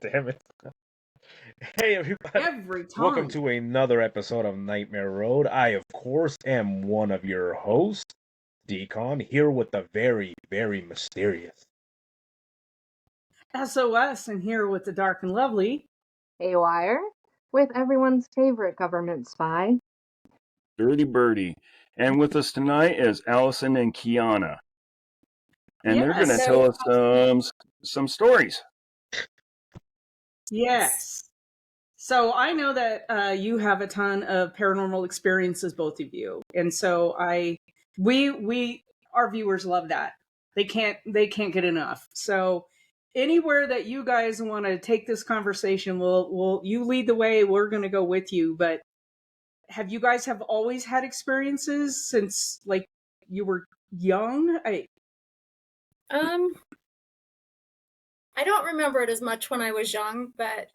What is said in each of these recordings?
Damn it. Hey, everybody. Every Welcome time. to another episode of Nightmare Road. I, of course, am one of your hosts, Decon, here with the very, very mysterious. SOS and here with the dark and lovely. Haywire, with everyone's favorite government spy. Dirty Birdie. And with us tonight is Allison and Kiana. And they're going to tell us some stories. Yes. So I know that you have a ton of paranormal experiences, both of you. And so our viewers love that. They can't get enough. So anywhere that you guys want to take this conversation, you lead the way. We're going to go with you. But have you guys always had experiences since like you were young? I don't remember it as much when I was young, but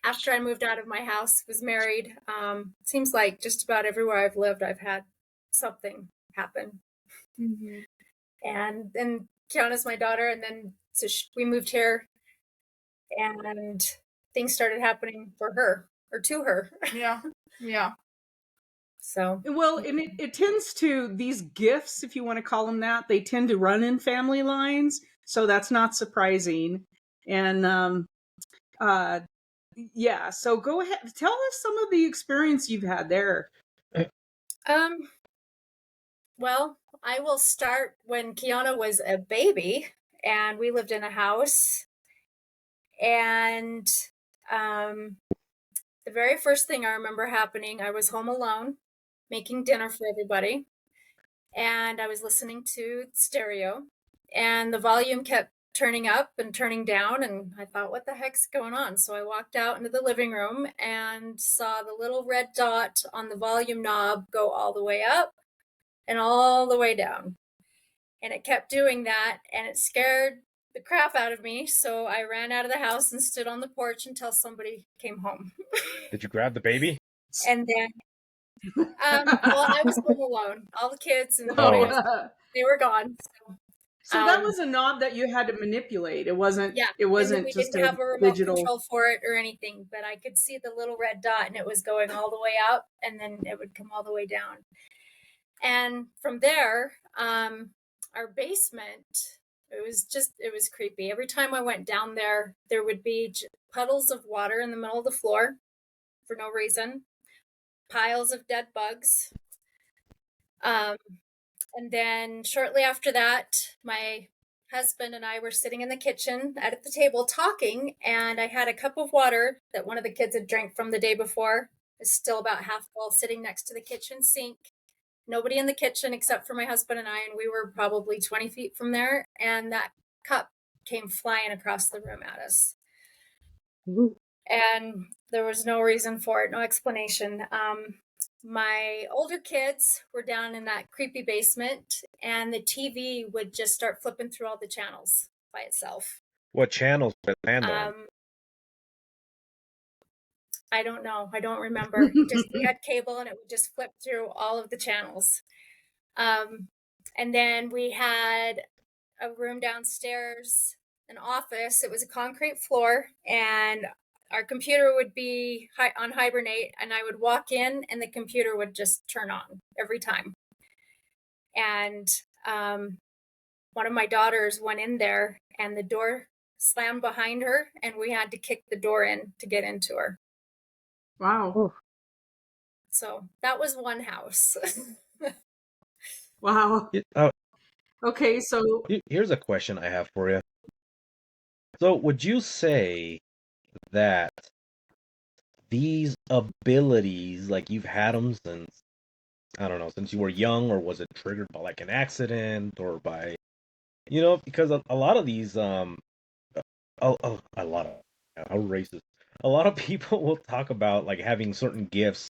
after I moved out of my house, was married, seems like just about everywhere I've lived, I've had something happen. Mm-hmm. And then Kiana's my daughter, and then we moved here, and things started happening for her, or to her. Yeah. So well, and it tends to, these gifts, if you want to call them that, they tend to run in family lines, so that's not surprising. And yeah, so go ahead, tell us some of the experience you've had there. Well, I will start when Kiana was a baby, and we lived in a house, and the very first thing I remember happening, I was home alone, making dinner for everybody, and I was listening to stereo, and the volume kept turning up and turning down, and I thought, what the heck's going on? So I walked out into the living room and saw the little red dot on the volume knob go all the way up and all the way down. And it kept doing that, and it scared the crap out of me, so I ran out of the house and stood on the porch until somebody came home. Did you grab the baby? And then well, I was home alone. All the kids and they were gone. So that was a knob that you had to manipulate. It wasn't. Yeah, it wasn't we just didn't have a remote digital control for it or anything. But I could see the little red dot, and it was going all the way up, and then it would come all the way down. And from there, our basement, it was creepy. Every time I went down there, there would be puddles of water in the middle of the floor for no reason, piles of dead bugs. And then shortly after that, my husband and I were sitting in the kitchen at the table talking, and I had a cup of water that one of the kids had drank from the day before. It's still about half full, sitting next to the kitchen sink. Nobody in the kitchen except for my husband and I, and we were probably 20 feet from there, and that cup came flying across the room at us. Ooh. And there was no reason for it, no explanation. My older kids were down in that creepy basement, and the TV would just start flipping through all the channels by itself. What channels did it land on? I don't know. I don't remember. We had cable, and it would just flip through all of the channels. And then we had a room downstairs, an office. It was a concrete floor, and our computer would be on hibernate, and I would walk in, and the computer would just turn on every time. And one of my daughters went in there, and the door slammed behind her, and we had to kick the door in to get into her. Wow. So that was one house. Wow. Okay, so here's a question I have for you. So would you say that these abilities, like, you've had them since, I don't know, since you were young, or was it triggered by like an accident, or by, because a lot of these a lot of, how racist, a lot of people will talk about like having certain gifts,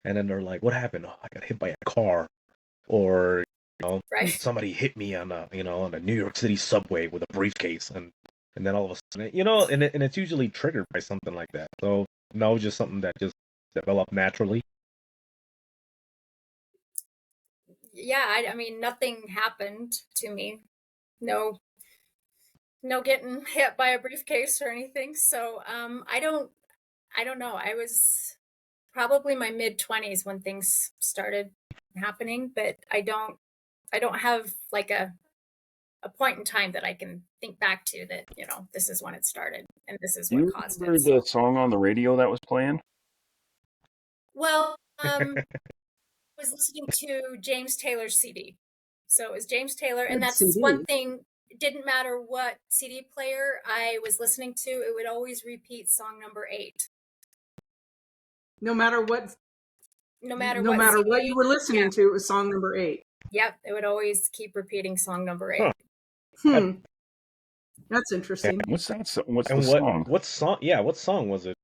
and then they're like, what happened? Oh, I got hit by a car, or right. Somebody hit me on a New York City subway with a briefcase, and then all of a sudden, and it's usually triggered by something like that. So no, just something that just developed naturally. Yeah, I mean, nothing happened to me. No no getting hit by a briefcase or anything. So I don't know. I was probably my mid-20s when things started happening, but I don't have like a point in time that I can think back to that, this is when it started and this is Do what you caused remember it. the song on the radio that was playing? Well, I was listening to James Taylor's CD. So it was James Taylor, and Good that's CD. one thing. It didn't matter what CD player I was listening to, it would always repeat song number 8. No matter what CD, you were listening to, it was song number 8. Yep, it would always keep repeating song number 8. Huh. That's interesting. What's that? What's And the song? what song? Yeah, what song was it?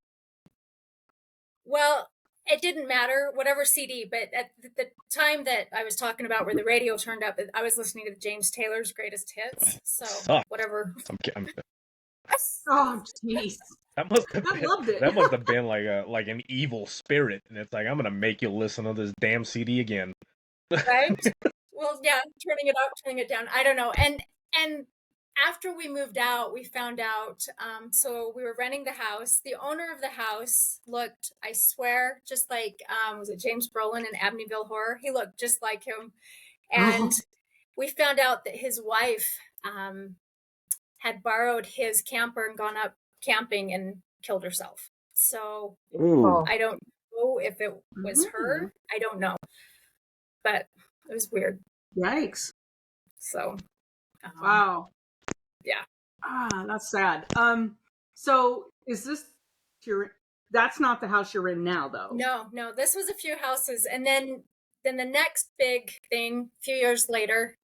Well, it didn't matter, whatever CD, but at the time that I was talking about where the radio turned up, I was listening to James Taylor's greatest hits. So Sucks. whatever. I'm Oh, jeez. That must have I been, loved it. That must have been like an evil spirit, and it's like, I'm gonna make you listen to this damn CD again. Right? Well, yeah, turning it up, turning it down. I don't know. And after we moved out, we found out. So we were renting the house. The owner of the house looked, I swear, just like was it James Brolin in Amityville Horror? He looked just like him. And we found out that his wife had borrowed his camper and gone up camping and killed herself. So Ooh. I don't know if it was her. I don't know. But it was weird. Yikes. So wow. Yeah. That's sad. So is this that's not the house you're in now, though? No, this was a few houses. And then the next big thing, a few years later,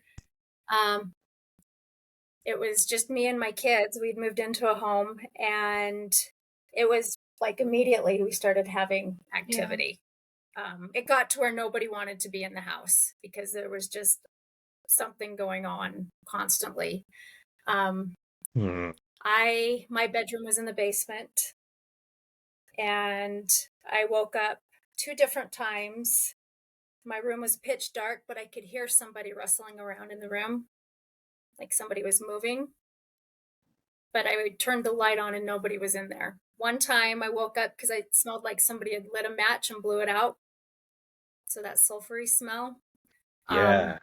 it was just me and my kids. We'd moved into a home, and it was like immediately we started having activity. It got to where nobody wanted to be in the house because there was just something going on constantly. My bedroom was in the basement, and I woke up 2 different times. My room was pitch dark, but I could hear somebody rustling around in the room, like somebody was moving. But I would turn the light on and nobody was in there. One time I woke up because I smelled like somebody had lit a match and blew it out. So that sulfury smell. Yeah.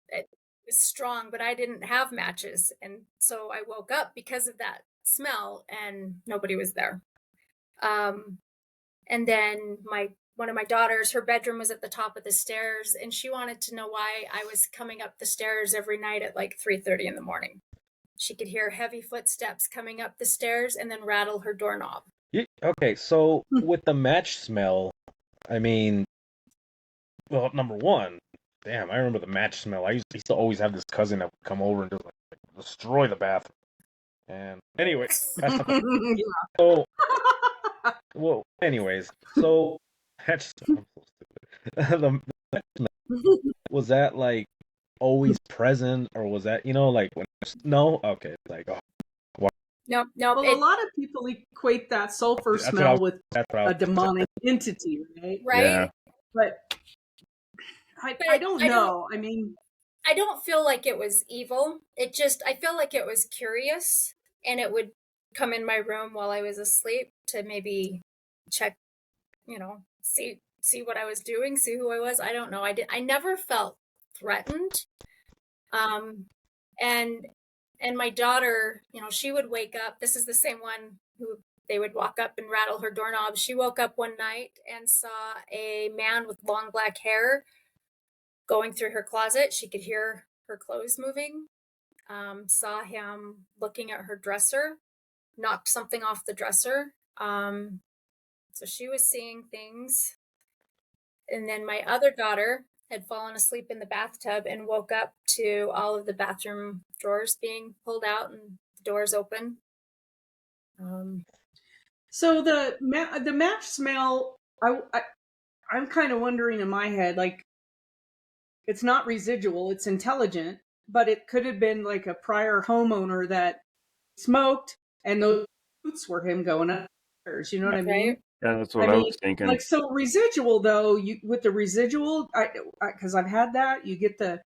It was strong, but I didn't have matches. And so I woke up because of that smell and nobody was there. And then one of my daughters, her bedroom was at the top of the stairs, and she wanted to know why I was coming up the stairs every night at like 3:30 in the morning. She could hear heavy footsteps coming up the stairs and then rattle her doorknob. Okay, so with the match smell, I mean, well, number one, damn, I remember the match smell. I used to always have this cousin that would come over and just like destroy the bathroom. And anyway, that's not so. Well, anyways, so that's I'm so stupid. Was that like always present, or was that like when? No, okay, like No. Well, a lot of people equate that sulfur smell with a demonic entity, right? Right. Yeah. But I don't know. I mean, I don't feel like it was evil. I feel like it was curious, and it would come in my room while I was asleep to maybe check, see what I was doing, see who I was. I don't know. I never felt threatened. And my daughter, she would wake up. This is the same one who they would walk up and rattle her doorknob. She woke up one night and saw a man with long black hair going through her closet. She could hear her clothes moving. Saw him looking at her dresser, knocked something off the dresser. So she was seeing things. And then my other daughter had fallen asleep in the bathtub and woke up to all of the bathroom drawers being pulled out and the doors open. So the match smell, I'm kind of wondering in my head, like, it's not residual, it's intelligent, but it could have been like a prior homeowner that smoked, and those boots were him going upstairs. You know what I mean? Yeah, that's what I was thinking. Like, so residual though, with the residual, because I've had that, you get the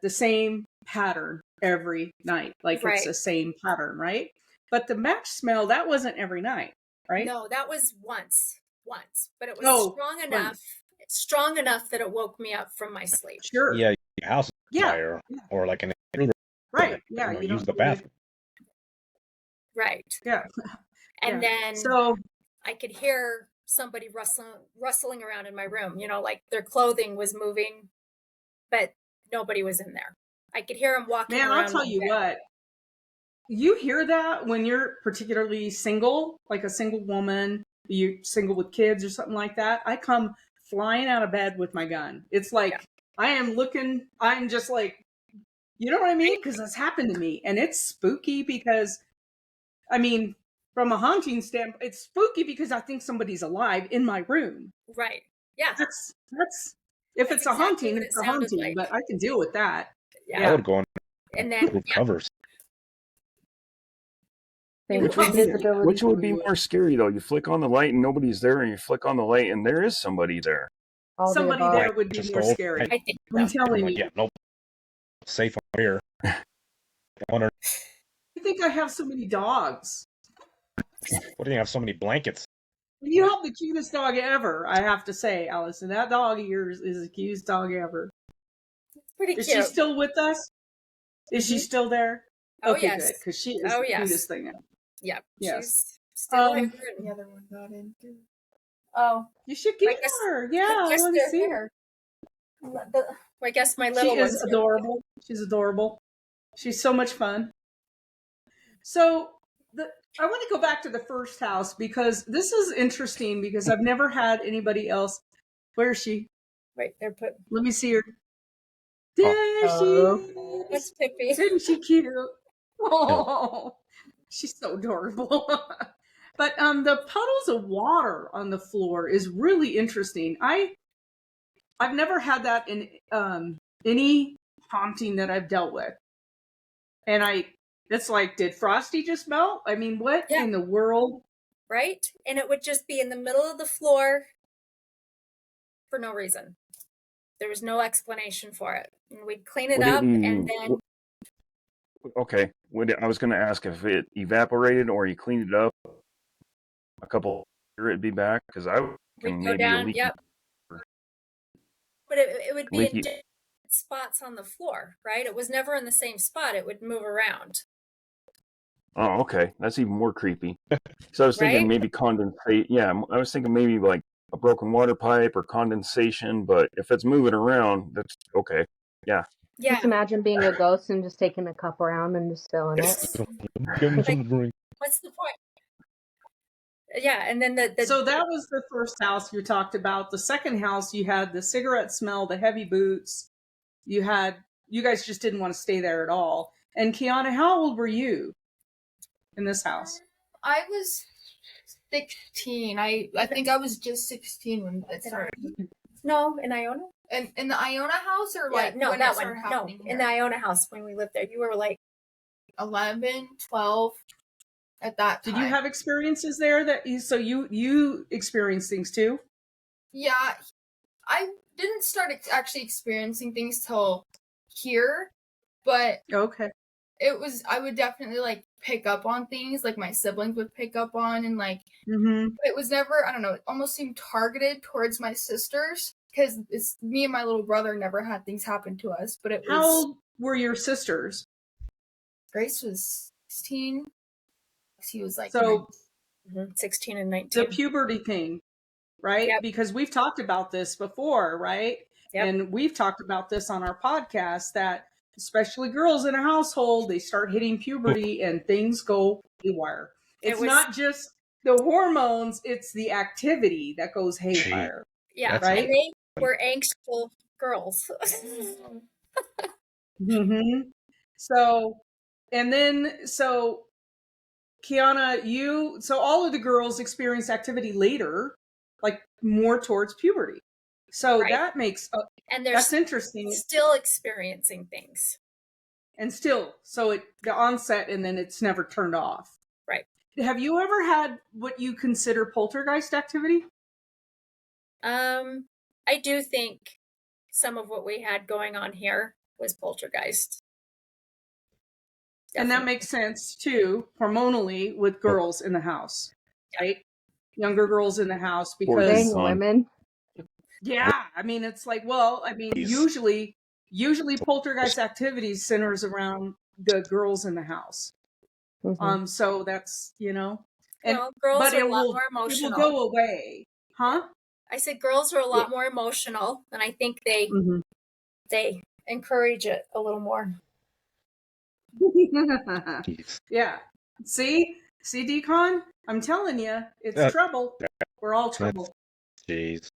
same pattern every night. Like Right. it's the same pattern, right? But the match smell, that wasn't every night, right? No, that was once, but it was Oh, strong enough that it woke me up from my sleep. Sure. Yeah, your house is Yeah. fire, or like an intruder, Right. Yeah. you know, You use don't the need it. bathroom. Right. Yeah. And then So I could hear somebody rustling around in my room, you know, like their clothing was moving, but nobody was in there. I could hear them walking man, around. I'll tell you what. You hear that when you're particularly single, like a single woman, you're single with kids or something like that. I come flying out of bed with my gun. It's like I'm just like, you know what I mean? Because that's happened to me. And it's spooky because, I mean, from a haunting standpoint, it's spooky because I think somebody's alive in my room. Right. Yeah. That's if That's it's a exactly haunting, what it it's a sounded haunting, like. but I can deal with that. Yeah. I would go on And then with covers. Thank Which you. which would be more scary though? You flick on the light and nobody's there, and you flick on the light and there is somebody there. All the Somebody above. there would be Just more go- scary. I think I'm so. telling I'm like, you. yeah, nope, safe over here. I wonder, I think I have so many dogs. what do you have so many blankets? You have the cutest dog ever, I have to say, Allison. That dog of yours is the cutest dog ever. Pretty Is cute. she still with us? Is she still there? Oh, Okay, yes. good, because she is Oh, the yes. cutest thing ever. Yeah. Yes. She's still here. The other one got in too. Oh. You should get guess- her. Yeah, I I guess want to they're see here. her. I guess my She little is one's here. adorable. She's adorable. She's so much fun. So I want to go back to the first house because this is interesting because I've never had anybody else. Where is she? Wait, they're put. Let me see her. There Hello. she That's is. Pippi. Isn't she cute? Oh, she's so adorable. But the puddles of water on the floor is really interesting. I've never had that in any haunting that I've dealt with. And it's like, did Frosty just melt? I mean, what Yeah. in the world? Right? And it would just be in the middle of the floor for no reason. There was no explanation for it. And we'd clean it Would it up be- and then Okay, I was going to ask if it evaporated or you cleaned it up a couple years, it'd be back because I we'd can go maybe down. leak. Yep. But it would be in Leaky- different spots on the floor, right? It was never in the same spot. It would move around. Oh, okay, that's even more creepy. So I was thinking Right? maybe condensate. Yeah, I was thinking maybe like a broken water pipe or condensation. But if it's moving around, that's okay. Yeah. Yeah. Just imagine being a ghost and just taking a cup around and just filling it. Give him some to drink. What's the point? Yeah, and then the So that was the first house you talked about. The second house, you had the cigarette smell, the heavy boots. You guys just didn't want to stay there at all. And Kiana, how old were you in this house? I was 16. I think I was just 16 when it started. no in Iona. And in the Iona house or Yeah, like no, when that it started one. No, happening in the here? Iona house when we lived there. You were like 11, 12 at that time. Did you have experiences there so you experienced things too? Yeah, I didn't start actually experiencing things till here, but Okay. I would definitely like pick up on things like my siblings would pick up on, and like Mm-hmm. it was never, I don't know, it almost seemed targeted towards my sisters because it's me and my little brother never had things happen to us, but it was. How old were your sisters? Grace was 16. He was like So 16 and 19. the puberty thing, right? Yep. Because we've talked about this before, right? Yep. And we've talked about this on our podcast that especially girls in a household, they start hitting puberty and things go haywire. It's not just the hormones, it's the activity that goes haywire. Yeah, That's right. And they were anxious girls. Mm-hmm. So Kiana, so all of the girls experience activity later, like more towards puberty. So Right. that makes And they're that's interesting. still experiencing things. And still, so the onset and then it's never turned off. Right. Have you ever had what you consider poltergeist activity? I do think some of what we had going on here was poltergeist. And that makes sense too, hormonally, with girls in the house, right? Younger girls in the house, because Dang Son. women. yeah, I mean, it's like, well, I mean, usually poltergeist activities centers around the girls in the house. Mhm. So that's, and Well, girls but are a lot more it will emotional. go away, huh? I said girls are a lot more emotional, and I think they encourage it a little more. Jeez. Yeah. See, Decon, I'm telling you, it's trouble. We're all trouble. Jeez.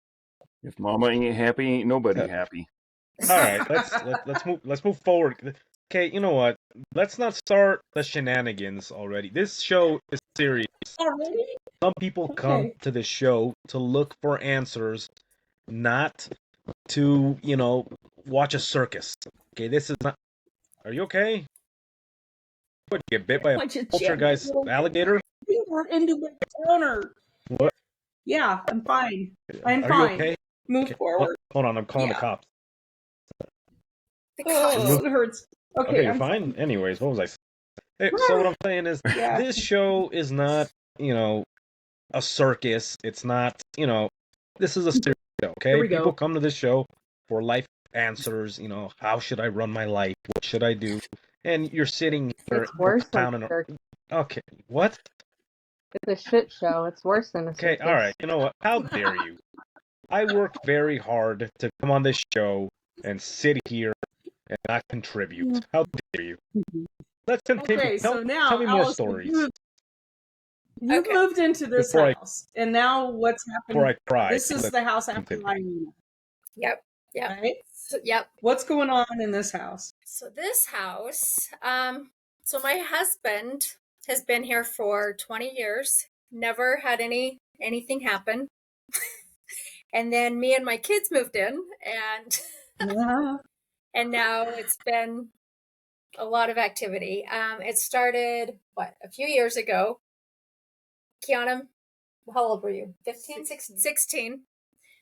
If Mama ain't happy, ain't nobody happy. All right, let's move forward. Okay, you know what? Let's not start the shenanigans already. This show is serious. Already? Some people come to this show to look for answers, not to, watch a circus. Okay, this is not. Are you okay? What, you get bit by a poltergeist alligator? We're into the corner. What? Yeah, I'm fine. I'm Are fine. you okay? Move forward. Hold on, I'm calling the cops. Oh, it hurts. Okay, you're fine? Anyways, what was I saying? Hey, so what I'm saying is, this show is not, a circus. It's not, this is a serious show, okay? Here we People go. come to this show for life answers, how should I run my life? What should I do? And you're sitting here It's worse than pounding. a circus. Okay, what? It's a shit show. It's worse than a circus. Okay, all right. You know what? How dare you? I worked very hard to come on this show and sit here and not contribute. How dare you? Let's continue. Okay, so now, tell me more Allison, stories. You've moved into this Before house, and now what's happening? Before I cry. This is the house after Lionina. Yep. Right? Yep. What's going on in this house? So this house, so my husband has been here for 20 years, never had anything happen. And then me and my kids moved in, and and now it's been a lot of activity. It started, a few years ago. Kiana, how old were you? 15? 16.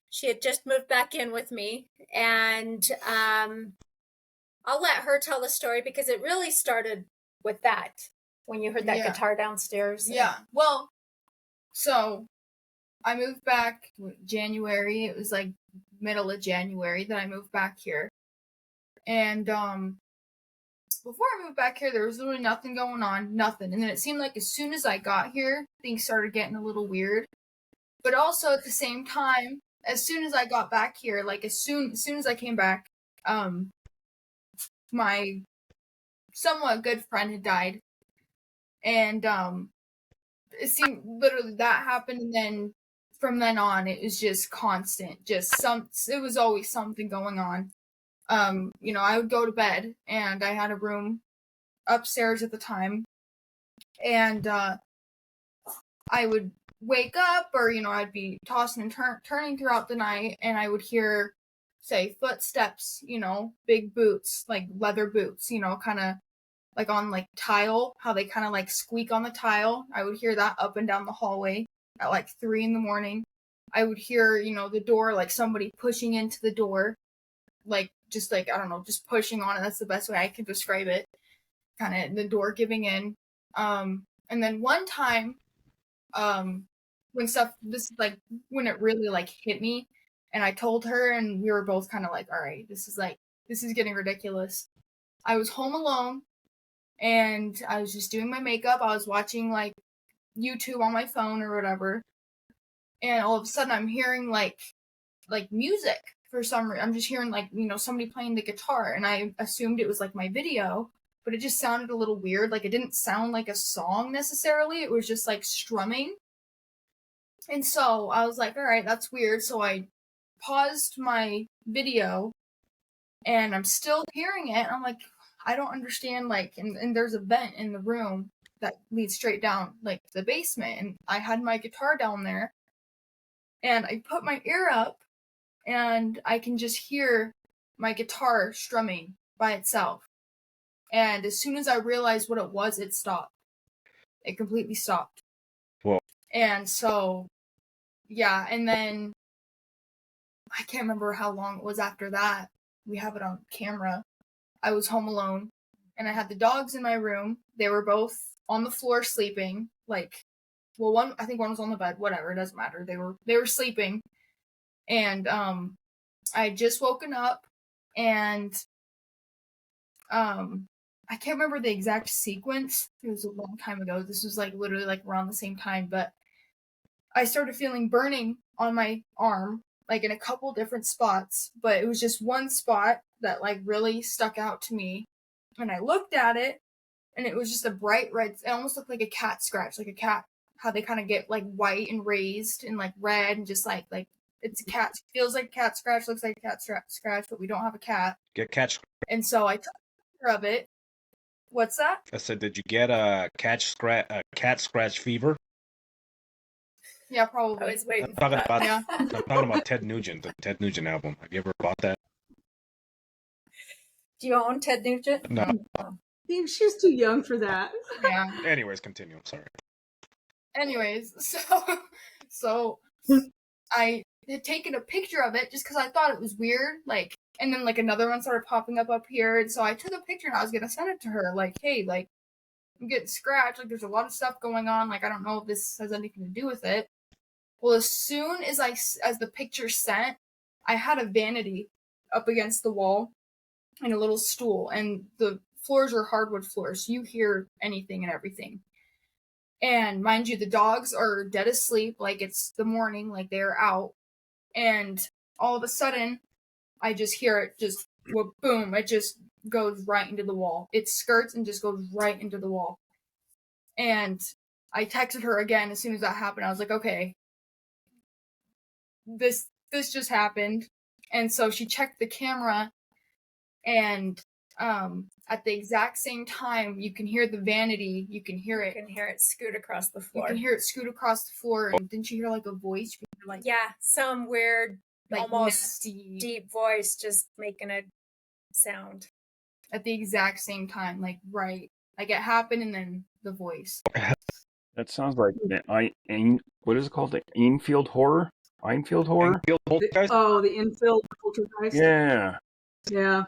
She had just moved back in with me, and I'll let her tell the story because it really started with that, when you heard that guitar downstairs. Yeah. Well, so I moved back January. It was like middle of January that I moved back here. And before I moved back here, there was literally nothing going on, nothing. And then it seemed like as soon as I got here, things started getting a little weird. But also at the same time, as soon as I got back here, like as soon as I came back, my somewhat good friend had died. And it seemed literally that happened, and then from then on it was just constant, it was always something going on. I would go to bed, and I had a room upstairs at the time, and I would wake up, or I'd be tossing and turning throughout the night, and I would hear, say, footsteps, big boots, like leather boots, kind of like on like tile, how they kind of like squeak on the tile. I would hear that up and down the hallway at like 3 a.m. I would hear, the door, like somebody pushing into the door, like just like, I don't know, just pushing on it. That's the best way I can describe it. Kind of the door giving in. And then one time, this is like when it really like hit me, and I told her, and we were both kind of like, all right, this is getting ridiculous. I was home alone, and I was just doing my makeup. I was watching like YouTube on my phone or whatever, and all of a sudden I'm hearing like music for some reason. I'm just hearing like somebody playing the guitar, and I assumed it was like my video, but it just sounded a little weird. Like it didn't sound like a song necessarily. It was just like strumming. And so I was like, all right, that's weird. So I paused my video, and I'm still hearing it. And I'm like, I don't understand, like, and there's a vent in the room that leads straight down, like, the basement, and I had my guitar down there, and I put my ear up, and I can just hear my guitar strumming by itself, and as soon as I realized what it was, it stopped. It completely stopped. Whoa. And so, yeah, and then, I can't remember how long it was after that. We have it on camera. I was home alone, and I had the dogs in my room. They were both on the floor sleeping. Like, well, I think one was on the bed. Whatever, it doesn't matter. They were sleeping, and I had just woken up, and I can't remember the exact sequence. It was a long time ago. This was like literally like around the same time, but I started feeling burning on my arm, like in a couple different spots, but it was just one spot that like really stuck out to me. And I looked at it, and it was just a bright red. It almost looked like a cat scratch, like a cat, how they kind of get like white and raised and like red and just like it's a cat. Feels like a cat scratch, looks like a cat scratch, but we don't have a cat. Get cat. And so I took a picture of it. What's that? I said, did you get a cat scratch fever? Yeah, probably. I was waiting. I'm talking about. Yeah. I'm talking about Ted Nugent, the Ted Nugent album. Have you ever bought that? Do you own Ted Nugent? No. I think she's too young for that. Yeah. Anyways, continue. Sorry. Anyways, so I had taken a picture of it just because I thought it was weird, like, and then like another one started popping up here, and so I took a picture and I was gonna send it to her, like, hey, like, I'm getting scratched, like, there's a lot of stuff going on, like, I don't know if this has anything to do with it. Well, as soon as as the picture sent, I had a vanity up against the wall and a little stool, and the floors are hardwood floors, so you hear anything and everything. And mind you, the dogs are dead asleep, like it's the morning, like they're out. And all of a sudden, I just hear it just, boom, it just goes right into the wall. It skirts and just goes right into the wall. And I texted her again as soon as that happened. I was like, okay, this just happened. And so she checked the camera, and at the exact same time, you can hear the vanity. You can hear it. You can hear it scoot across the floor. You can hear it scoot across the floor. And didn't you hear like a voice? You can hear, like, yeah, some weird, like almost nasty, deep voice just making a sound. at the exact same time, like right, like it happened, and then the voice. That sounds like what is it called? The Enfield horror? Enfield horror? Oh, the infill poltergeist. Yeah. Yeah.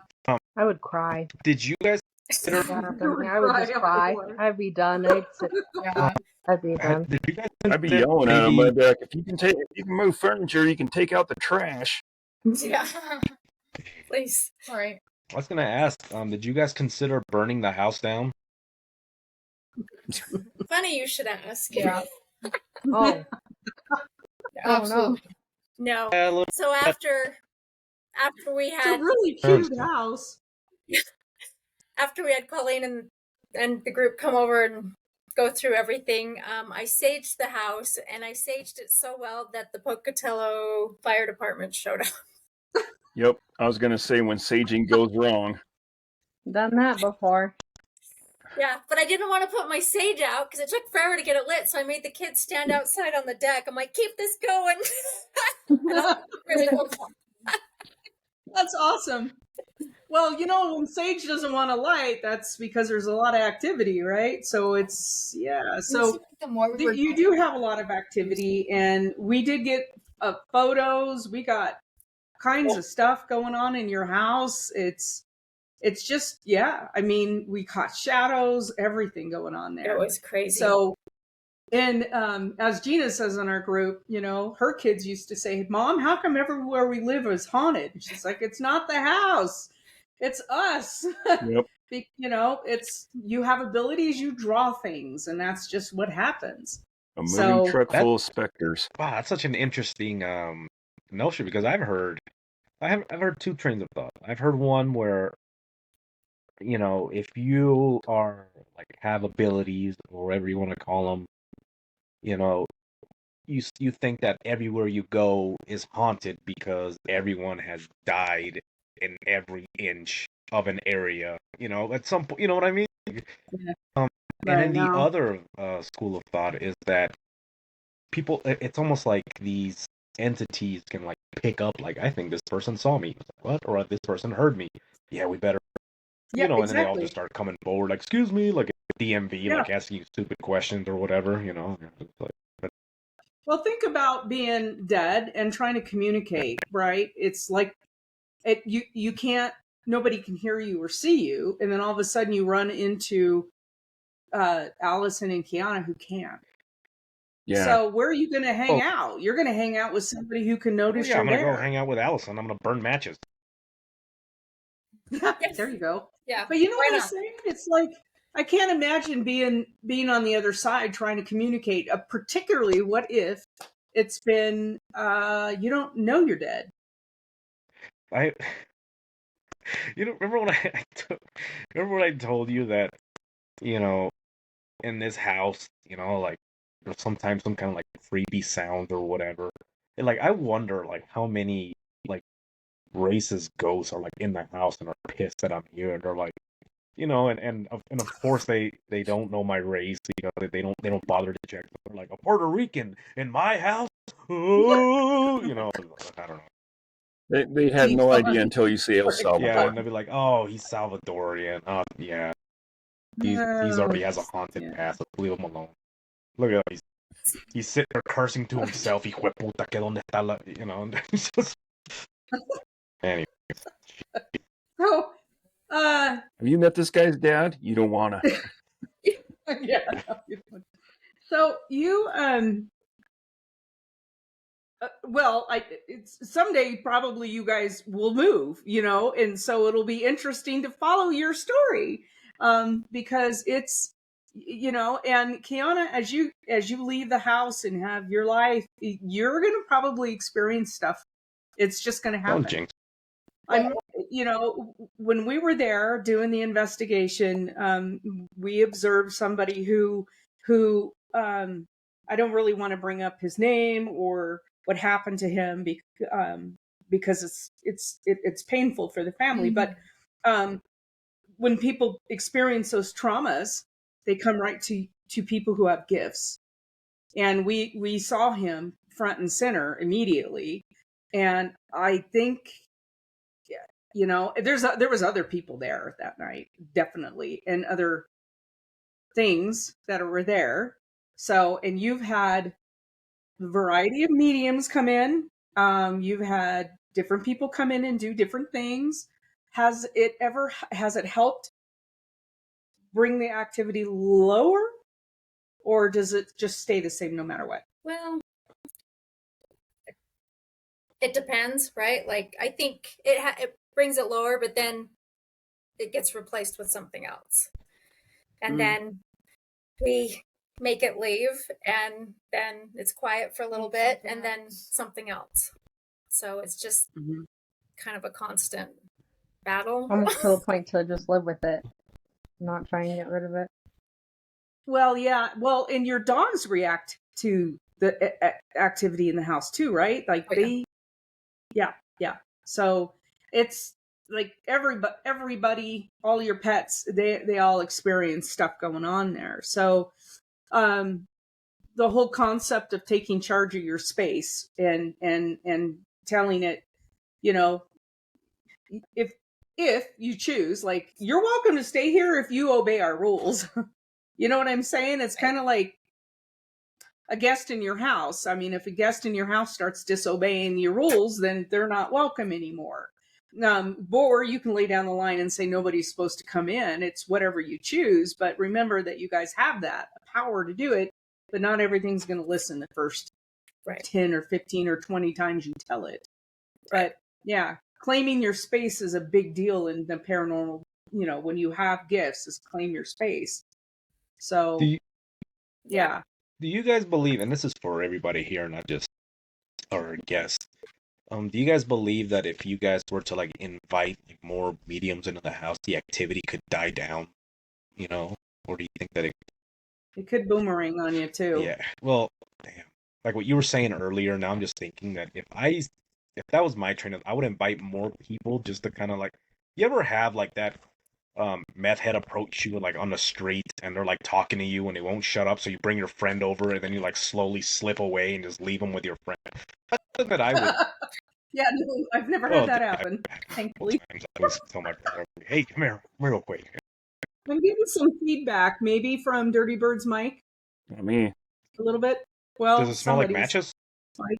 I would cry. Did you guys consider? I would just cry. I'd be done. Yeah. I'd be done. Did you guys I'd be consider yelling at him. maybe- I'd be like, if you can move furniture, you can take out the trash. Yeah, please. All right. I was gonna ask. Did you guys consider burning the house down? Funny you should ask. Yeah. Oh, Absolutely. No. Yeah, a little- So after we It's a had really cute house. after we had Colleen and the group come over and go through everything, I saged the house, and I saged it so well that the Pocatello Fire Department showed up. Yep. I was going to say when saging goes wrong. done that before. Yeah, but I didn't want to put my sage out because it took forever to get it lit, so I made the kids stand outside on the deck. I'm like, keep this going. That's awesome. Well, when sage doesn't want to light, that's because there's a lot of activity, right? So it's, yeah. So the more we were you do have a lot of activity, and we did get photos. We got kinds of stuff going on in your house. It's just, yeah. I mean, we caught shadows, everything going on there. It was crazy. So, and as Gina says in our group, her kids used to say, Mom, how come everywhere we live is haunted? And she's like, it's not the house. It's us. Yep. It's, you have abilities, you draw things, and that's just what happens. A moving truck full of specters. Wow, that's such an interesting notion, because I've heard two trains of thought. I've heard one where, if you are have abilities, or whatever you want to call them, you think that everywhere you go is haunted because everyone has died in every inch of an area. At some point, you know what I mean? Yeah. And then the other school of thought is that people, it's almost like these entities can pick up, I think this person saw me. What? Or this person heard me. Yeah, we better. Yeah, and then they all exactly. just start coming forward, excuse me, DMV, Yeah. asking you stupid questions or whatever, Well, think about being dead and trying to communicate, right? It's like you can't nobody can hear you or see you, and then all of a sudden you run into Allison and Kiana who can. Yeah. So where are you going to hang out? You're going to hang out with somebody who can notice you're I'm going to there. go hang out with Allison. I'm going to burn matches. There you go. Yeah. But you know what I'm saying? It's like, I can't imagine being on the other side trying to communicate, particularly what if it's been, you don't know you're dead. Remember when I told you that, in this house, like there's sometimes some kind of like freebie sound or whatever. And like I wonder like how many like racist ghosts are like in the house and are pissed that I'm here, and they're like, and of course they don't know my race, they don't bother to check. They're like, a Puerto Rican in my house? Oh, I don't know. They had no idea until you say El Salvador. Yeah, and they'll be like, oh, he's Salvadorian. Oh, yeah. He's already has a haunted past. Let's leave him alone. Look at him. He's sitting there cursing to himself. Hijo de puta, que donde está la... Anyway. So, have you met this guy's dad? You don't want to. Yeah. So you, it's someday probably you guys will move, and so it'll be interesting to follow your story, because it's, and Kiana, as you leave the house and have your life, you're going to probably experience stuff. It's just going to happen. Don't jinx. When we were there doing the investigation, we observed somebody who I don't really want to bring up his name or what happened to him, because it's painful for the family. Mm-hmm. But when people experience those traumas, they come right to people who have gifts, and we saw him front and center immediately. And I think, there was other people there that night, definitely, and other things that were there. So, and you've had a variety of mediums come in. You've had different people come in and do different things. Has it helped bring the activity lower, or does it just stay the same no matter what? Well, it depends, right? Like, I think it brings it lower, but then it gets replaced with something else. And then we make it leave, and then it's quiet for a little bit, and then something else. So it's just kind of a constant battle. Almost to the point to just live with it, not try and get rid of it. Well, yeah. Well, and your dogs react to the activity in the house too, right? Like yeah. So it's like everybody, all your pets, they all experience stuff going on there. So, the whole concept of taking charge of your space and telling it, if you choose, like, you're welcome to stay here if you obey our rules. You know what I'm saying? It's kind of like a guest in your house. I mean, if a guest in your house starts disobeying your rules, then they're not welcome anymore. Or you can lay down the line and say nobody's supposed to come in. It's whatever you choose. But remember that you guys have that power to do it, but not everything's going to listen the first 10 or 15 or 20 times you tell it. But yeah, claiming your space is a big deal in the paranormal. When you have gifts, is claim your space. So, yeah. Do you guys believe, and this is for everybody here, not just our guests, do you guys believe that if you guys were to like invite like more mediums into the house, the activity could die down? Or do you think that it could boomerang on you too? Yeah. Well, damn. Like what you were saying earlier, now I'm just thinking that if that was my train, I would invite more people just to kind of like, you ever have like that meth head approach you like on the street and they're like talking to you and they won't shut up, so you bring your friend over and then you like slowly slip away and just leave them with your friend? That's something that I would. Yeah, no, I've never had that happen, thankfully. I always tell my friend, hey, come here real quick. I'm giving some feedback, maybe from Dirty Bird's mic. Not me. A little bit. Well, does it smell like matches? Mic.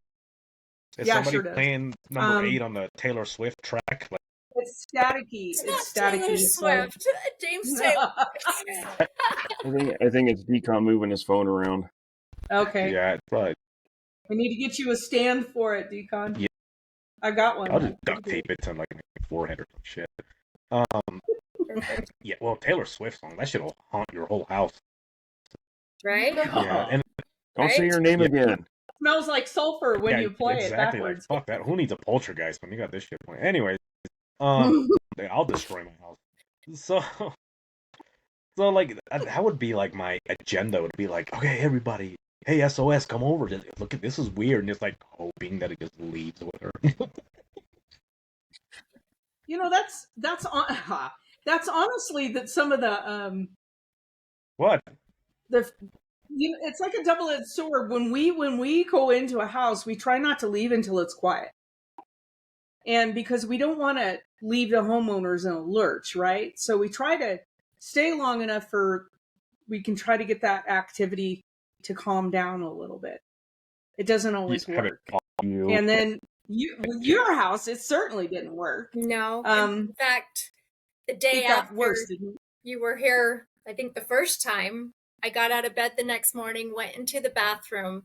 Is Yeah, somebody sure does. playing number 8 on the Taylor Swift track? Like, It's staticky. It's It's not Taylor staticky. So Swift. James Taylor. I think it's Decon moving his phone around. okay. Yeah, it's right. I need to get you a stand for it, Decon. Yeah. I got one. I'll just duct tape it to like my forehead or some shit. Yeah, well, Taylor Swift song, that shit'll haunt your whole house. Right? Yeah, and Don't say your name again. Smells like sulfur when yeah, you play exactly, it backwards. Like, fuck that. Who needs a poltergeist when you got this shit playing? Anyways, I'll destroy my house. So like that would be like my agenda. Would be like, okay, everybody, hey, SOS, come over. Look at this is weird, and it's like hoping that it just leaves with her. You know, that's honestly that some of the What? It's like a double-edged sword. When we go into a house, we try not to leave until it's quiet, and because we don't want to leave the homeowners in a lurch, right? So we try to stay long enough we can try to get that activity to calm down a little bit. It doesn't always work. And then with your house, it certainly didn't work. No. In fact, the day after worse, didn't it? You were here, I think the first time, I got out of bed the next morning, went into the bathroom,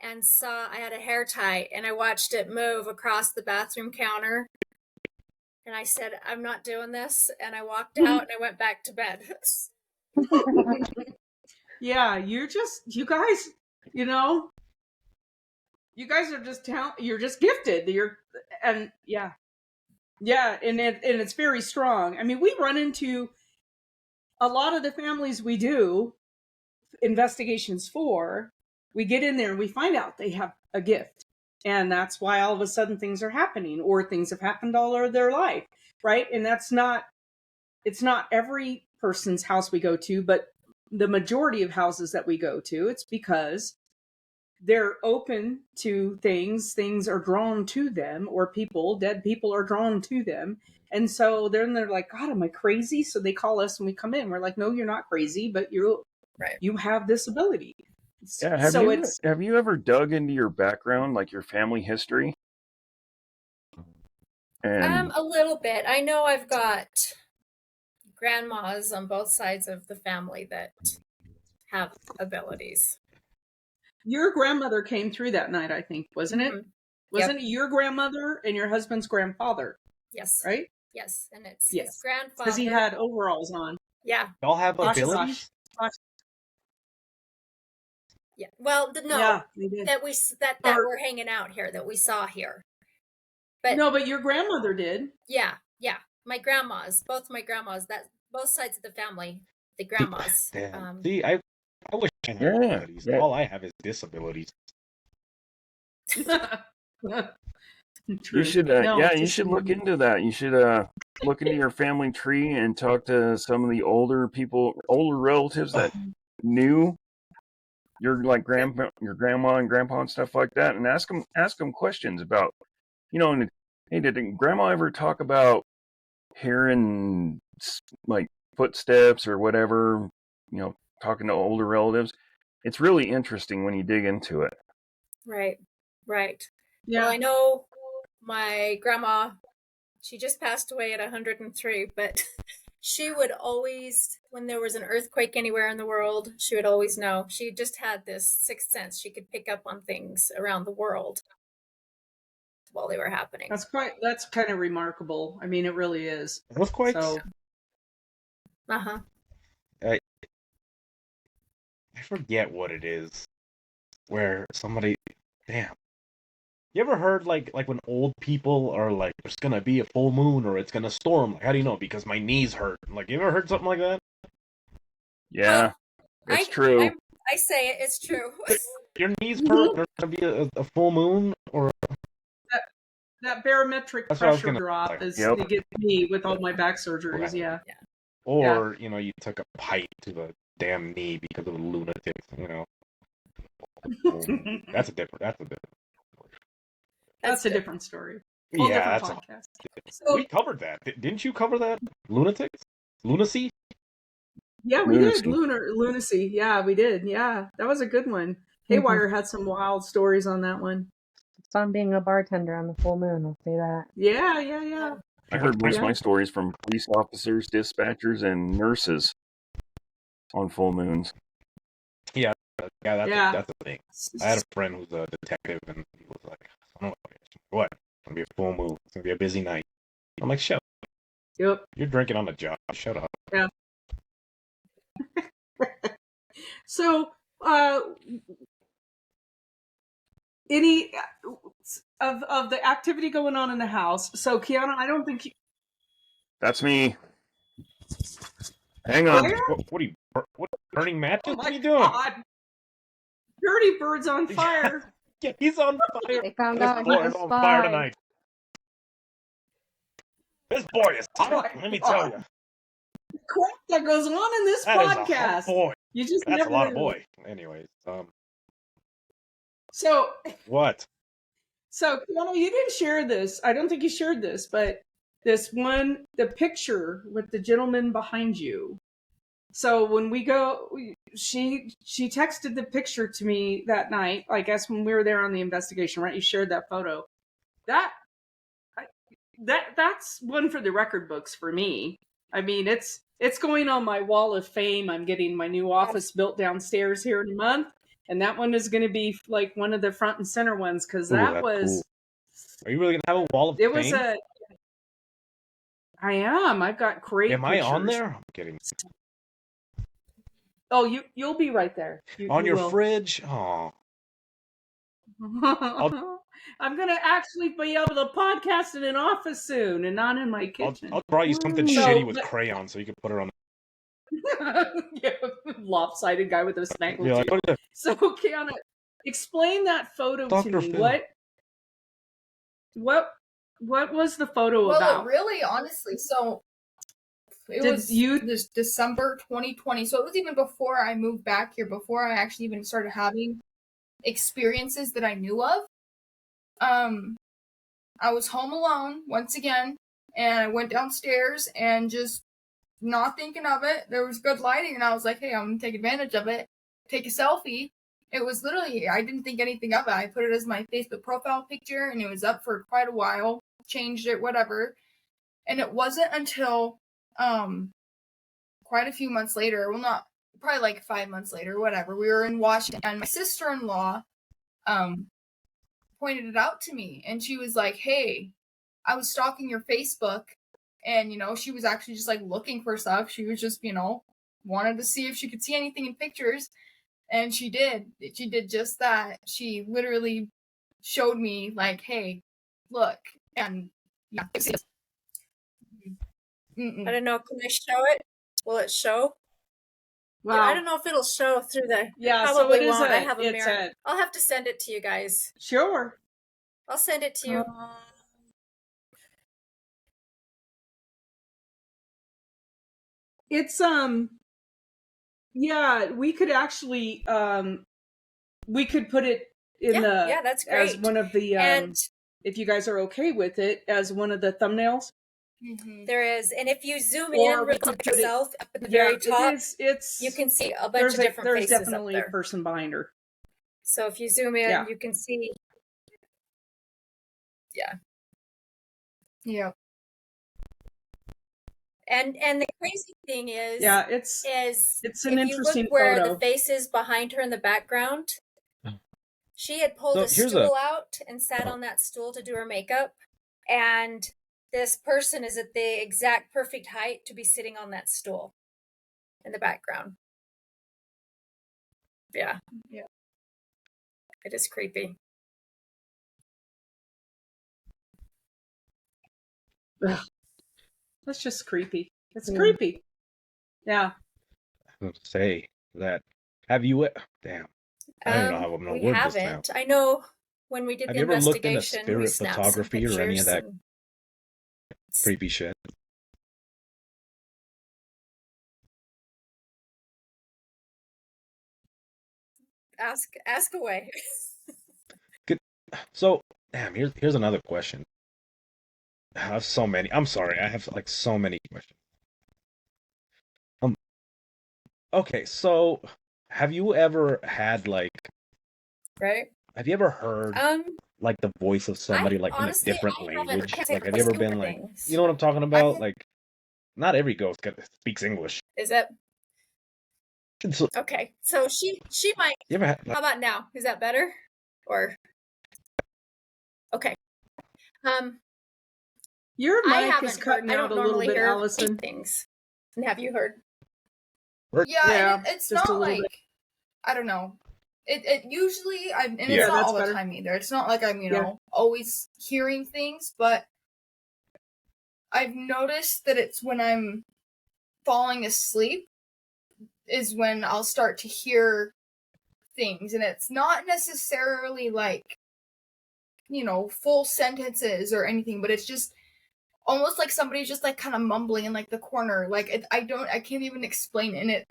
and saw I had a hair tie, and I watched it move across the bathroom counter. And I said, I'm not doing this. And I walked out and I went back to bed. Yeah, you guys, you guys are just you're just gifted. And it's very strong. I mean, we run into a lot of the families we do investigations for. We get in there and we find out they have a gift. And that's why all of a sudden things are happening, or things have happened all over their life, right? And it's not every person's house we go to, but the majority of houses that we go to, it's because they're open to things are drawn to them, or dead people are drawn to them. And so they're like, God, am I crazy? So they call us when we come in. We're like, no, you're not crazy, but you have this ability. Yeah, have you ever dug into your background, like your family history? And a little bit. I know I've got grandmas on both sides of the family that have abilities. Your grandmother came through that night, I think, wasn't it? Mm-hmm. Wasn't it your grandmother and your husband's grandfather? Yes. Right? Yes, and it's his grandfather. Because he had overalls on. Yeah. Y'all have abilities? Yeah. Well, no, yeah, that we're hanging out here, that we saw here. But your grandmother did. Yeah. Both my grandmas, both sides of the family, the grandmas. See, I wish I had abilities. All I have is disabilities. You should, you should look into that. You should look into your family tree and talk to some of the older relatives that knew your grandma and grandpa and stuff like that, and ask them questions about, hey, did grandma ever talk about hearing like footsteps or whatever? Talking to older relatives. It's really interesting when you dig into it. Right. Yeah. Well, I know my grandma, she just passed away at 103, but she would always, when there was an earthquake anywhere in the world, she would always know. She just had this sixth sense. She could pick up on things around the world while they were happening. That's kind of remarkable. I mean, it really is. Earthquakes? So, I forget what it is. Where somebody, damn. You ever heard like when old people are like, there's gonna be a full moon or it's gonna storm? Like, how do you know? Because my knees hurt. Like, you ever heard something like that? Yeah, it's true. I say it. It's true. Your knees hurt. There's gonna be a full moon, or that barometric pressure drop is to get me with all my back surgeries. Right. Yeah. Or you took a pipe to the damn knee because of a lunatic. That's a different. That's a different story. Yeah, different podcast. We covered that. Didn't you cover that? Lunatics? Lunacy? Yeah, we did. Lunacy. Yeah, we did. Yeah, that was a good one. Haywire had some wild stories on that one. It's on being a bartender on the full moon, I'll say that. Yeah. I heard most of my stories from police officers, dispatchers, and nurses on full moons. Yeah, that's the thing. I had a friend who's a detective, and he was like, "Oh, what? It's gonna be a full moon. It's gonna be a busy night." I'm like, "Shut up. Yep. You're drinking on the job. Shut up." Yeah. So, any of the activity going on in the house? So, Kiana, I don't think That's me. Hang on. What are you burning matches? What are you doing? God. Dirty Bird's on fire. Yeah, he's on fire. They found This out boy he's is a on spy. fire tonight. This boy is hot. Let me tell you. Crap that goes on in this That is a hot podcast. boy. You just That's never a lot of knew. boy. Anyways, So, what? So, Kiana, you didn't share this. I don't think you shared this, but the picture with the gentleman behind you. So when we go, she texted the picture to me that night. I guess when we were there on the investigation, right? You shared that photo. That's one for the record books for me. I mean, it's going on my wall of fame. I'm getting my new office built downstairs here in a month. And that one is going to be like one of the front and center ones because that was. Cool. Are you really going to have a wall of fame? I am. I've got great Am pictures. I on there? I'm kidding. Oh, you'll be right there. On your fridge? Oh. I'm going to actually be able to podcast in an office soon and not in my kitchen. I'll draw you something shitty with crayons so you can put it on. Yeah, lopsided guy with a snaggle. Yeah, like, so, Kiana, explain that photo Dr. to me. Phil. What was the photo about? Well, really, honestly, so it was this December 2020. So it was even before I moved back here, before I actually even started having experiences that I knew of. I was home alone once again, and I went downstairs and just not thinking of it. There was good lighting, and I was like, hey, I'm gonna take advantage of it, take a selfie. It was literally, I didn't think anything of it. I put it as my Facebook profile picture, and it was up for quite a while, changed it, whatever. And it wasn't until quite a few months later, well, not, probably like 5 months later, whatever, we were in Washington, and my sister-in-law pointed it out to me, and she was like, hey, I was stalking your Facebook, and, you know, she was actually just, like, looking for stuff. She was just, you know, wanted to see if she could see anything in pictures, and she did. She did just that. She literally showed me, like, hey, look, and, yeah. I don't know, can I show it? Will it show? Wow. Yeah, I don't know if it'll show through the. Yeah, probably so it won't. is I have a mirror. I'll have to send it to you guys. Sure. I'll send it to you. It's yeah, we could actually we could put it in that's great. as one of the and if you guys are okay with it, as one of the thumbnails. Mm-hmm. There is, and if you zoom in really quick yourself up at the very top, it's you can see a bunch of different faces there's definitely up there. a person behind her. So if you zoom in, you can see. Yeah. And the crazy thing is, it's an interesting look where photo. the face is behind her in the background. She had pulled a stool out and sat on that stool to do her makeup, and this person is at the exact perfect height to be sitting on that stool in the background. Yeah. It is creepy. That's just creepy. It's creepy. Yeah. I was gonna say that. Have you? Damn. I don't know how I'm gonna word this now. I know when we did the investigation, have you ever looked into spirit photography or any of that creepy shit? Ask away. So, damn. Here's another question. I have so many. I'm sorry. I have like so many questions. Okay, so have you ever had like right? have you ever heard like the voice of somebody like honestly, in a different I haven't- language? I can't say Like, have for you ever stupid been like, things. you know what I'm talking about? Like, not every ghost speaks English. Is it? So, Okay, so she might. you ever How about now? Is that better? Or okay. Your I mic haven't is cutting heard, I out don't a little normally bit, hear Allison. things. And have you heard? Yeah, Yeah, and it's just a not little like bit. I don't know. It usually and Yeah, it's not that's all the better. time either. It's not like I'm Yeah. always hearing things, but I've noticed that it's when I'm falling asleep is when I'll start to hear things, and it's not necessarily like full sentences or anything, but it's just almost like somebody's just like kind of mumbling in like the corner. Like I can't even explain it, and it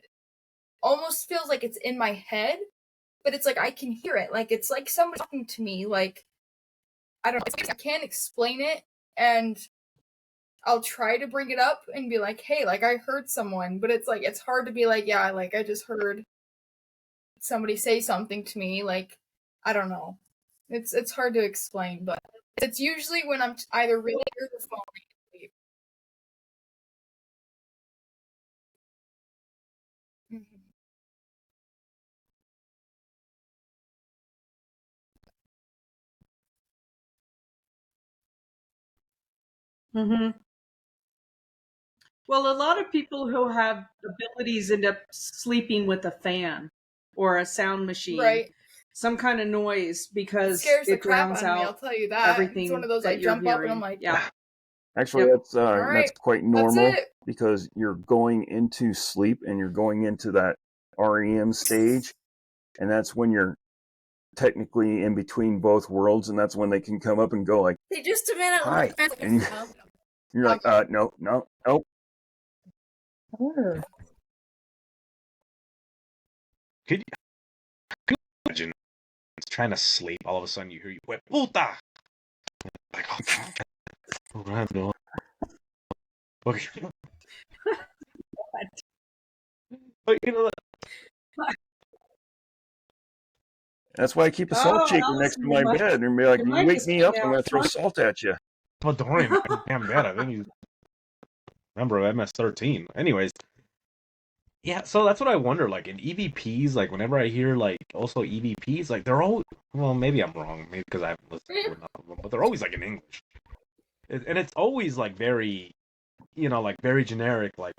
almost feels like it's in my head, but it's like I can hear it. Like it's like somebody talking to me. Like I don't know. It's like I can't explain it, and I'll try to bring it up and be like, "Hey, like I heard someone," but it's like it's hard to be like, "Yeah, like I just heard somebody say something to me." Like I don't know. It's hard to explain, but it's usually when I'm either really tired or falling asleep. Mhm. Mm-hmm. Well, a lot of people who have abilities end up sleeping with a fan or a sound machine, Right. some kind of noise, It because scares the it crap drowns out of me, I'll out tell you that. It's one everything of those that I you're jump up and I'm hearing. like, Yeah. Actually, Yep. that's right. quite That's normal it. because you're going into sleep and you're going into that REM stage, and that's when you're technically in between both worlds, and that's when they can come up and go like, Hey, just a minute. "Hi," and you're like, no, no, no. Oh. could you imagine trying to sleep? All of a sudden, you hear "Hue puta!" Like, oh, I have no. Okay. But That's why I keep a salt Oh, shaker next to Allison, my bed and be like, your "You mic wake is me up, cutting I'm out. gonna throw salt at you." but don't worry, man. Damn bad. I think he's a member of MS-13. Anyways, yeah. So that's what I wonder. Like in EVPs, like whenever I hear like also EVPs, like they're all. Well, maybe I'm wrong. Maybe because I haven't listened to enough of them, but they're always like in English, and it's always like very, like very generic, like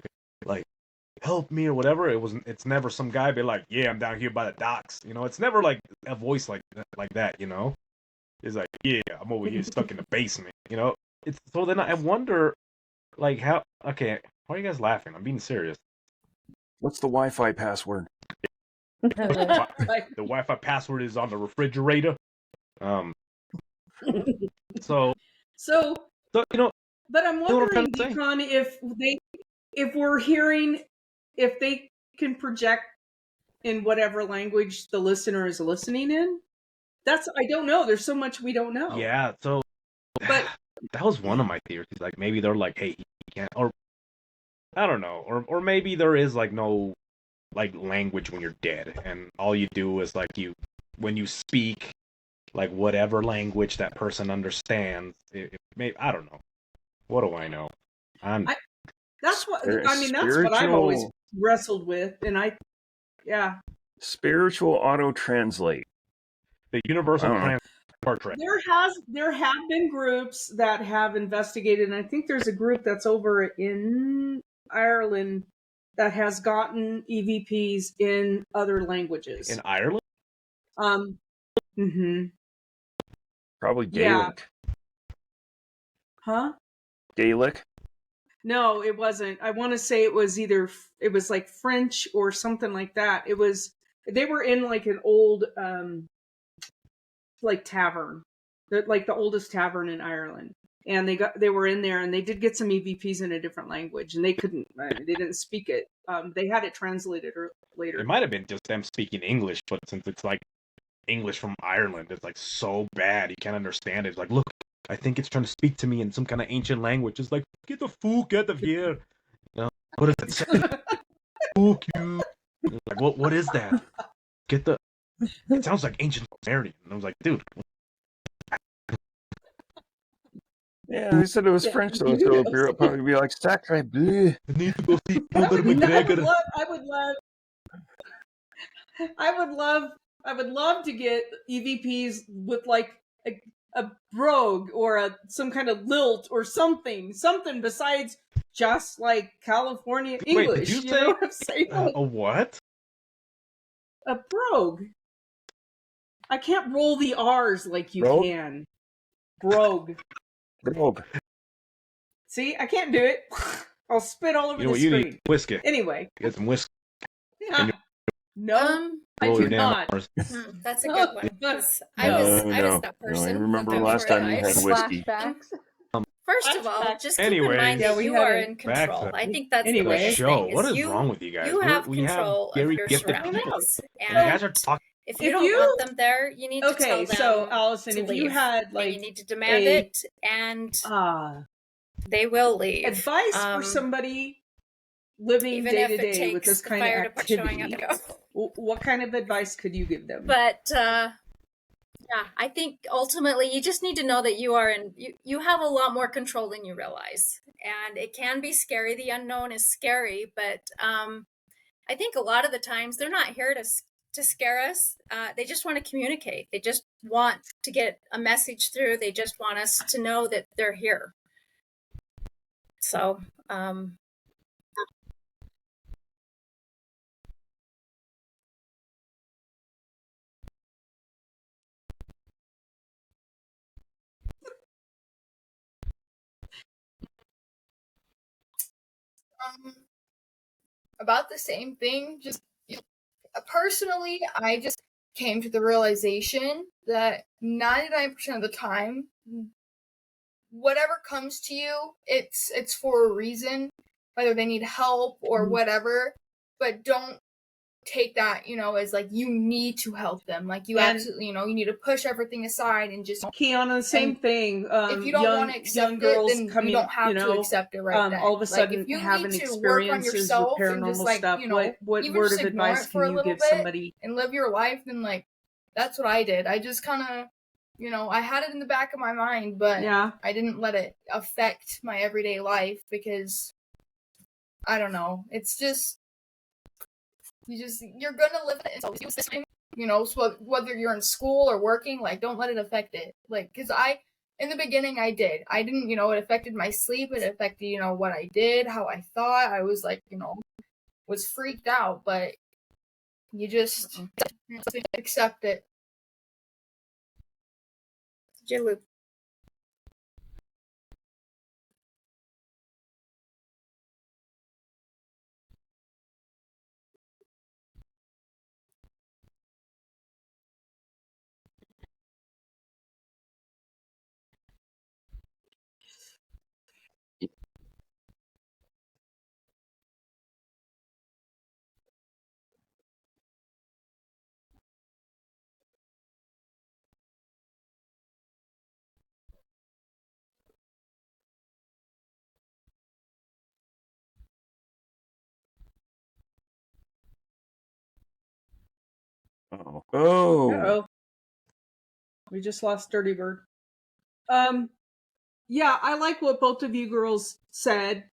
help me or whatever. It's never some guy be like, yeah, I'm down here by the docks. It's never like a voice like that. It's like, yeah, I'm over here stuck in the basement. It's so then I wonder, like how. Okay, why are you guys laughing? I'm being serious. What's the Wi-Fi password? The Wi-Fi password is on the refrigerator. So but I'm what I'm wondering, trying to say? Deacon, if we're hearing, if they can project in whatever language the listener is listening in. I don't know. There's so much we don't know. Yeah, so But that was one of my theories. Like maybe they're like, hey, he can't, or I don't know, or maybe there is like no like language when you're dead, and all you do is like when you speak like whatever language that person understands. Maybe I don't know. What do I know? that's what I've always wrestled with, and spiritual auto translate. The universal translate. There have been groups that have investigated, and I think there's a group that's over in Ireland that has gotten EVPs in other languages. In Ireland? Mm-hmm. Probably Gaelic. Yeah. Huh? Gaelic? No, it wasn't. I want to say it was like French or something like that. They were in like an old like tavern, like the oldest tavern in Ireland, and they were in there, and they did get some EVPs in a different language, and they didn't speak it. They had it translated later. It might have been just them speaking English, but since it's like English from Ireland, it's like so bad you can't understand it. It's like, look, I think it's trying to speak to me in some kind of ancient language. It's like, get the fuck out of here. What is it? Fuck you. Like, what is that? Get the It sounds like ancient Sumerian. And I was like, dude. Yeah, they said it was French, though, so it'll probably be like Sacre Bleu. I need to go see I Conor would McGregor. love to get EVPs with like a brogue or some kind of lilt or something besides just like California English. Wait, did you say know what I'm saying? a what? A brogue. I can't roll the R's like you Brogue? can. Brogue. Brogue. See, I can't do it. I'll spit all over You know the what? You screen. need whiskey. Anyway. Get some whiskey. No, I Roll do your damn not. R's. That's a good one. 'cause I No. was that person. I remember looking last for time you had advice. whiskey. Flashbacks. First of all, Flashbacks. just keep Anyway. in mind Yeah, that we you had are it. in Back control. to- I think that's Anyway. the biggest Show. thing. What is you, wrong with you guys? You have We have control of very your gifted people. surroundings. And you guys are And talking. if If you don't you- want them there, you need to tell Okay, them so Allison, to if leave. you had and like you need to demand a- it, and uh they will leave. advice for somebody living even day if to it day with takes this the kind of fire department showing activity, up to go. what kind of advice could you give them? But yeah, I think ultimately you just need to know that you are you have a lot more control than you realize, and it can be scary. The unknown is scary, but I think a lot of the times they're not here to scare us. They just want to communicate. They just want to get a message through. They just want us to know that they're here. So About the same thing. Just personally, I just came to the realization that 99% of the time, whatever comes to you, it's for a reason, whether they need help or whatever. But don't take that, as like you need to help them. Like you absolutely, you need to push everything aside and just. Kiana, the same thing. If you don't want to accept girls it, then coming, you don't have to accept it right then. all of a sudden if you having need to work on experiences with yourself and paranormal just, like, stuff, what even word just of ignore advice it for a can you little give bit somebody? and live your life, then like that's what I did. I just kind of, I had it in the back of my mind, but Yeah. I didn't let it affect my everyday life because I don't know. It's just you're gonna live it until you this time, so whether you're in school or working, like don't let it affect it. Like, because in the beginning I didn't, it affected my sleep, it affected, what I did, how I thought. I was like, was freaked out, but you just accept it. J-Loop. Oh. Uh-oh. We just lost Dirty Bird. Yeah, I like what both of you girls said,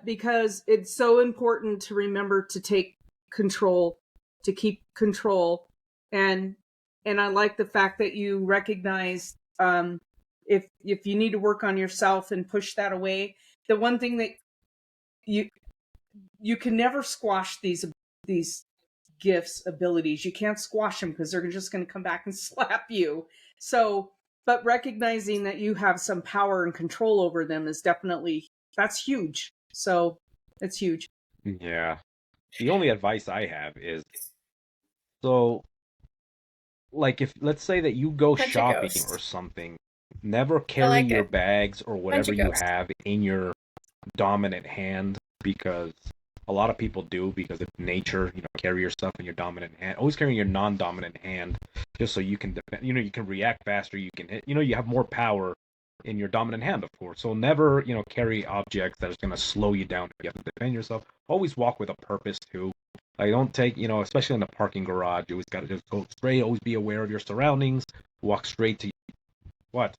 because it's so important to remember to take control, to keep control, and I like the fact that you recognize if you need to work on yourself and push that away. The one thing that you can never squash these gifts, abilities. You can't squash them because they're just going to come back and slap you. So, but recognizing that you have some power and control over them is that's huge. So it's huge. Yeah. The only advice I have is, so, like, if let's say that you go Punch a shopping ghost. or something, never carry like your it. bags or whatever you ghost. have in your dominant hand, because a lot of people do, because of nature, carry your stuff in your dominant hand. Always carry your non-dominant hand, just so you can defend, you can react faster, you can hit, you have more power in your dominant hand, of course. So never, carry objects that is going to slow you down if you have to defend yourself. Always walk with a purpose too. Like, don't take, especially in the parking garage, you always got to just go straight. Always be aware of your surroundings. Walk straight to what?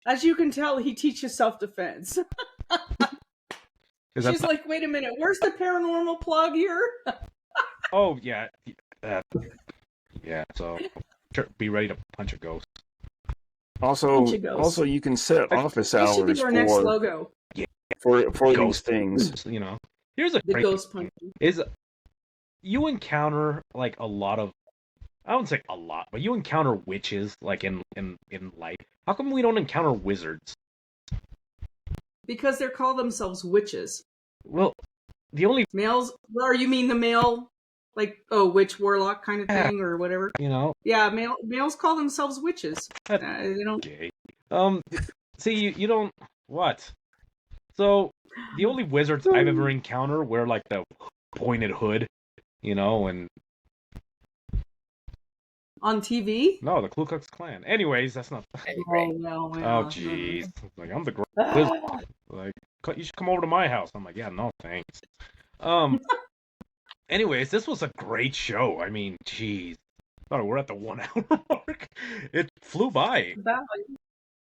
As you can tell, he teaches self-defense. She's like, wait a minute, where's the paranormal plug here? Oh, yeah. Yeah, so be ready to punch a ghost. Also, you can set office hours should be our next logo. Yeah, for these things. Here's a the ghost punch. You encounter like a lot of, I wouldn't say a lot, but you encounter witches like in life. How come we don't encounter wizards? Because they call themselves witches. Well, the only males, or you mean the male, like witch warlock kind of thing or whatever? Yeah, males call themselves witches. They don't. Okay. See, you don't what? So the only wizards I've ever encountered wear like the pointed hood, and on TV. No, the Ku Klux Klan. Anyways, that's not. Oh no! Oh jeez! Like I'm the wizard. Like you should come over to my house. I'm like, yeah, no thanks. Anyways, this was a great show. I mean, jeez. Oh, we're at the 1 hour mark. It flew by.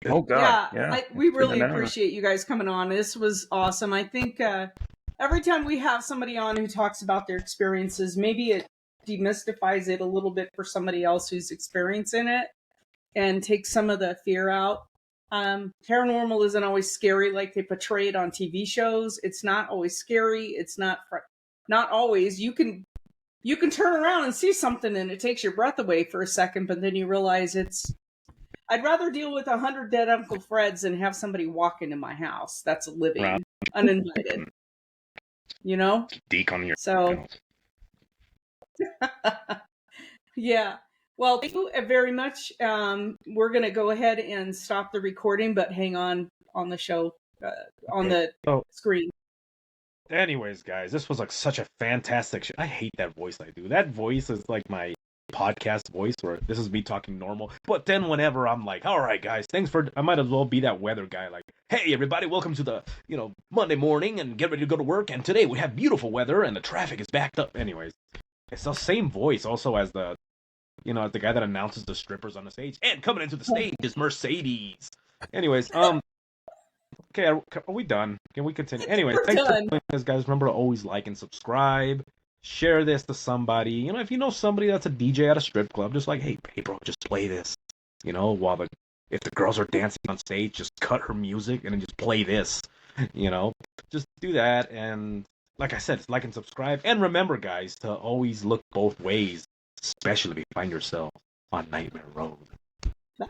Oh God! Yeah. We really appreciate you guys coming on. This was awesome. I think every time we have somebody on who talks about their experiences, maybe it demystifies it a little bit for somebody else who's experiencing it and takes some of the fear out. Paranormal isn't always scary like they portray it on TV shows. It's not always scary. It's not always. You can turn around and see something and it takes your breath away for a second, but then you realize I'd rather deal with 100 dead Uncle Freds than have somebody walk into my house that's living uninvited. Deek on your so. Yeah. Well, thank you very much. We're going to go ahead and stop the recording, but hang on the show, on the screen. Anyways, guys, this was like such a fantastic show. I hate that voice I do. That voice is like my podcast voice where this is me talking normal. But then whenever I'm like, all right, guys, I might as well be that weather guy. Like, hey, everybody, welcome to the, Monday morning and get ready to go to work. And today we have beautiful weather and the traffic is backed up. Anyways, it's the same voice also as the, as the guy that announces the strippers on the stage. And coming into the stage is Mercedes. Anyways, okay, are we done? Can we continue? Anyway, thanks for doing this, guys. Remember to always like and subscribe. Share this to somebody. If you know somebody that's a DJ at a strip club, just like, hey bro, just play this. While if the girls are dancing on stage, just cut her music and then just play this. Just do that. And like I said, like and subscribe. And remember, guys, to always look both ways, especially if you find yourself on Nightmare Road. Bye.